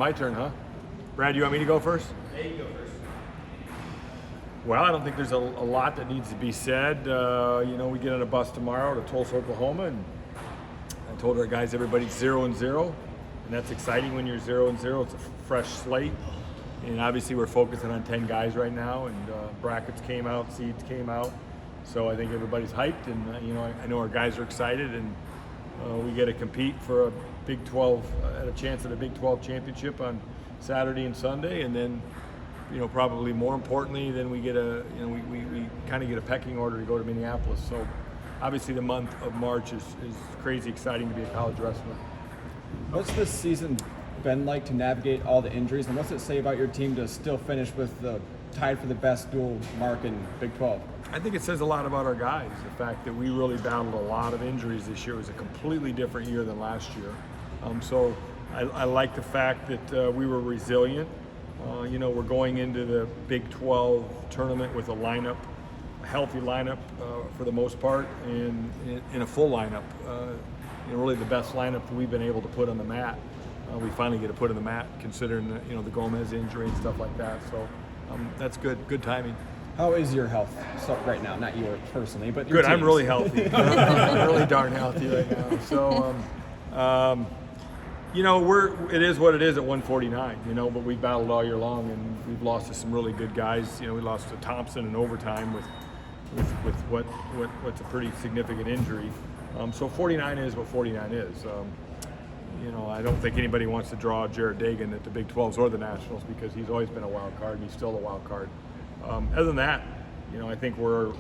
My turn, huh? Brad, you want me to go first? Yeah, you go first. Well, I don't think there's a lot that needs to be said. We get on a bus tomorrow to Tulsa, Oklahoma, and I told our guys everybody's 0-0, and that's exciting when you're 0-0. It's a fresh slate, and obviously we're focusing on 10 guys right now, and brackets came out, seeds came out, so I think everybody's hyped, and I know our guys are excited, and we get to compete for a Big 12, at a chance at a Big 12 championship on Saturday and Sunday, and then probably more importantly, then we get we kind of get a pecking order to go to Minneapolis. So obviously the month of March is crazy exciting to be a college wrestler. What's this season been like to navigate all the injuries, and what's it say about your team to still finish with the tied for the best dual mark in Big 12? I think it says a lot about our guys. The fact that we really battled a lot of injuries this year. It was a completely different year than last year. So I like the fact that we were resilient. We're going into the Big 12 tournament with a healthy lineup for the most part, and in a full lineup. Really the best lineup that we've been able to put on the mat. We finally get to put on the mat, considering the Gomez injury and stuff like that. So that's good timing. How is your health right now? Not yours personally, but your good. I'm team's. really healthy. I'm really darn healthy right now. So. It is what it is at 149, but we battled all year long, and we've lost to some really good guys. We lost to Thompson in overtime with what's a pretty significant injury. So 49 is what 49 is. I don't think anybody wants to draw Jared Dagan at the Big 12s or the Nationals because he's always been a wild card, and he's still a wild card. Other than that, I think we're,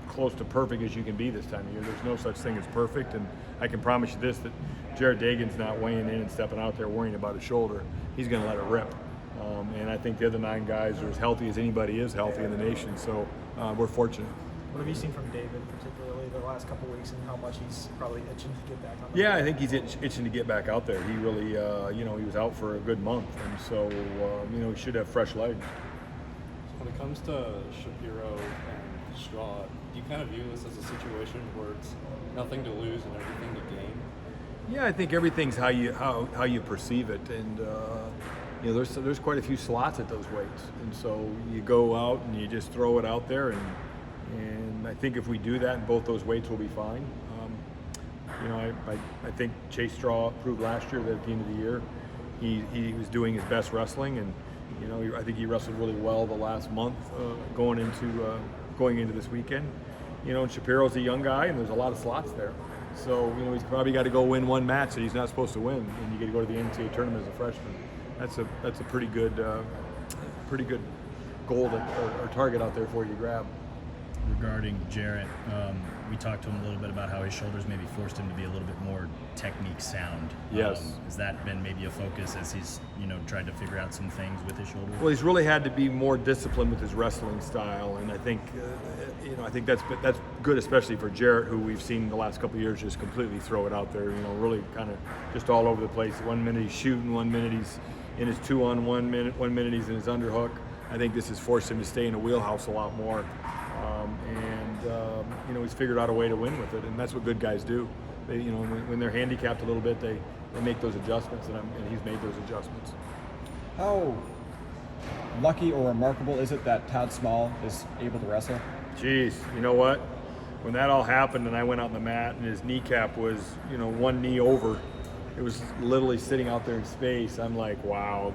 close to perfect as you can be this time of year. There's no such thing as perfect, and I can promise you this, that Jared Dagan's not weighing in and stepping out there worrying about his shoulder. He's going to let it rip. And I think the other 9 guys are as healthy as anybody is healthy in the nation, so we're fortunate. What have you seen from David, particularly the last couple of weeks, and how much he's probably itching to get back on the Yeah, field? I think he's itching to get back out there. He really, he was out for a good month, and so, he should have fresh legs. When it comes to Shapiro and Straw, do you kind of view this as a situation where it's nothing to lose and everything to gain? Yeah, I think everything's how you perceive it, and there's quite a few slots at those weights, and so you go out and you just throw it out there, and I think if we do that, both those weights will be fine. I think Chase Straw proved last year that at the end of the year, he was doing his best wrestling, and I think he wrestled really well the last month going into this weekend. And Shapiro's a young guy, and there's a lot of slots there. So, he's probably got to go win one match that he's not supposed to win, and you get to go to the NCAA tournament as a freshman. That's a pretty good goal or target out there for you to grab. Regarding Jarrett, we talked to him a little bit about how his shoulders maybe forced him to be a little bit more technique sound. Yes. Has that been maybe a focus as he's tried to figure out some things with his shoulders? Well, he's really had to be more disciplined with his wrestling style, and I think that's good, especially for Jarrett, who we've seen the last couple of years just completely throw it out there. Really kind of just all over the place. 1 minute he's shooting, 1 minute he's in his 2-on-1, 1 minute he's in his underhook. I think this has forced him to stay in a wheelhouse a lot more. He's figured out a way to win with it, and that's what good guys do. They, when they're handicapped a little bit, they make those adjustments, and he's made those adjustments. How lucky or remarkable is it that Todd Small is able to wrestle? Jeez, you know what? When that all happened and I went out on the mat and his kneecap was, one knee over, it was literally sitting out there in space. I'm like, wow,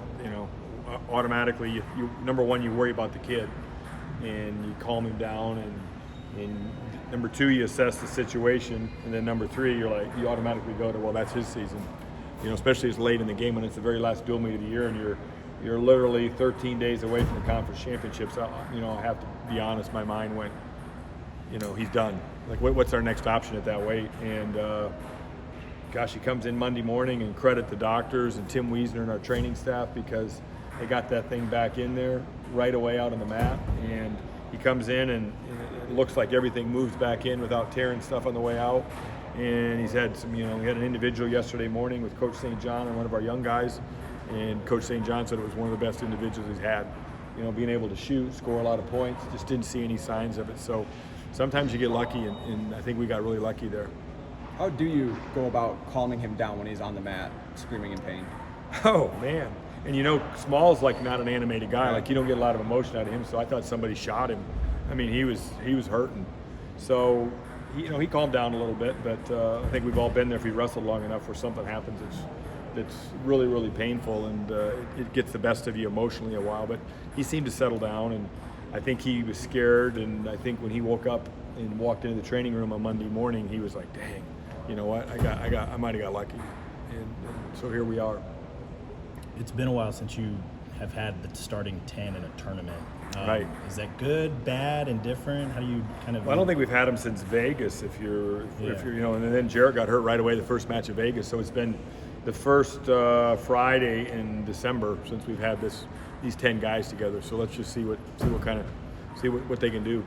automatically, you number one, you worry about the kid and you calm him down, and number two, you assess the situation, and then number three, you automatically go to, well, that's his season. Especially as late in the game when it's the very last dual meet of the year, and you're literally 13 days away from the conference championships. I have to be honest, my mind went, he's done. Like, what's our next option at that weight? And gosh, he comes in Monday morning, and credit the doctors and Tim Wiesner and our training staff, because they got that thing back in there right away out on the mat, and he comes in and it looks like everything moves back in without tearing stuff on the way out. And he's had some, we had an individual yesterday morning with Coach St. John and one of our young guys, and Coach St. John said it was one of the best individuals he's had. Being able to shoot, score a lot of points, just didn't see any signs of it. So sometimes you get lucky, and I think we got really lucky there. How do you go about calming him down when he's on the mat, screaming in pain? Oh man! And you know, Small's like not an animated guy. Like you don't get a lot of emotion out of him. So I thought somebody shot him. I mean, he was hurting. So he calmed down a little bit. But I think we've all been there if we wrestled long enough where something happens that's really really painful, and it gets the best of you emotionally a while. But he seemed to settle down, and I think he was scared. And I think when he woke up and walked into the training room on Monday morning, he was like, "Dang, you know what? I might have got lucky." And so here we are. It's been a while since you have had the starting 10 in a tournament. Right. Is that good, bad, indifferent? How do you kind of? Well, I don't think we've had him since Vegas. If you're, and then Jarrett got hurt right away the first match of Vegas. So it's been the first Friday in December since we've had these 10 guys together. So let's just see what they can do.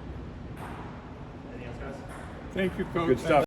Thank you, Coach. Good stuff.